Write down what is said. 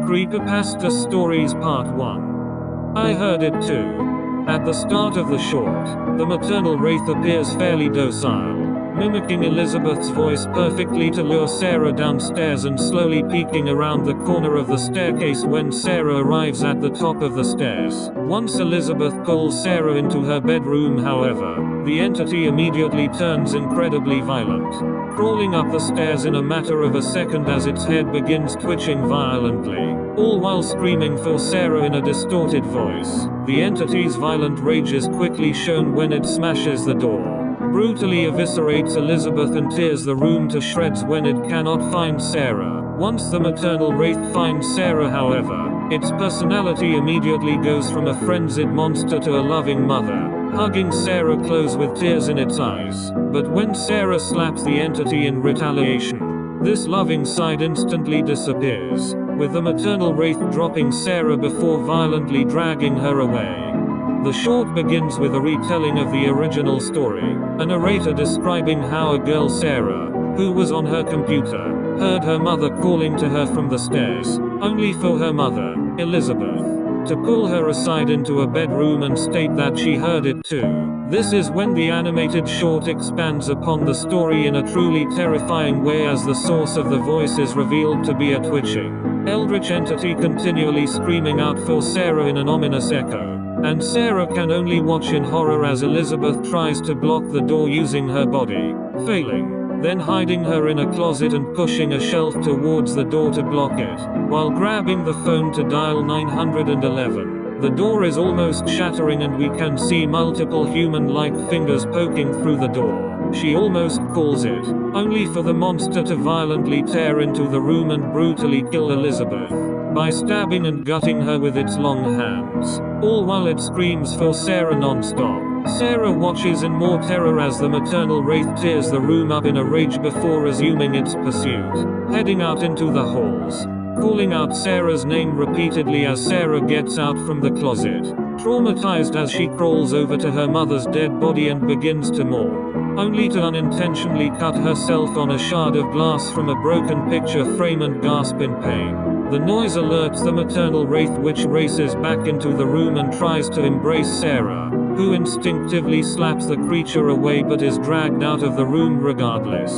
Creepypasta Stories Part 1. I heard it too. At the start of the short, the maternal wraith appears fairly docile, mimicking Elizabeth's voice perfectly to lure Sarah downstairs and slowly peeking around the corner of the staircase when Sarah arrives at the top of the stairs. Once Elizabeth pulls Sarah into her bedroom, however, the entity immediately turns incredibly violent, crawling up the stairs in a matter of a second as its head begins twitching violently, all while screaming for Sarah in a distorted voice. The entity's violent rage is quickly shown when it smashes the door, brutally eviscerates Elizabeth and tears the room to shreds when it cannot find Sarah. Once the maternal wraith finds Sarah, however, its personality immediately goes from a frenzied monster to a loving mother, hugging Sarah close with tears in its eyes. But when Sarah slaps the entity in retaliation, this loving side instantly disappears, with the maternal wraith dropping Sarah before violently dragging her away. The short begins with a retelling of the original story, a narrator describing how a girl, Sarah, who was on her computer, heard her mother calling to her from the stairs, only for her mother, Elizabeth, to pull her aside into a bedroom and state that she heard it too. This is when the animated short expands upon the story in a truly terrifying way, as the source of the voice is revealed to be a twitching, eldritch entity continually screaming out for Sarah in an ominous echo. And Sarah can only watch in horror as Elizabeth tries to block the door using her body, failing, then hiding her in a closet and pushing a shelf towards the door to block it, while grabbing the phone to dial 911. The door is almost shattering and we can see multiple human-like fingers poking through the door. She almost calls it, only for the monster to violently tear into the room and brutally kill Elizabeth by stabbing and gutting her with its long hands, all while it screams for Sarah non-stop. Sarah watches in more terror as the maternal wraith tears the room up in a rage before resuming its pursuit, heading out into the halls, calling out Sarah's name repeatedly as Sarah gets out from the closet, traumatized as she crawls over to her mother's dead body and begins to mourn, only to unintentionally cut herself on a shard of glass from a broken picture frame and gasp in pain. The noise alerts the maternal wraith, which races back into the room and tries to embrace Sarah, who instinctively slaps the creature away but is dragged out of the room regardless.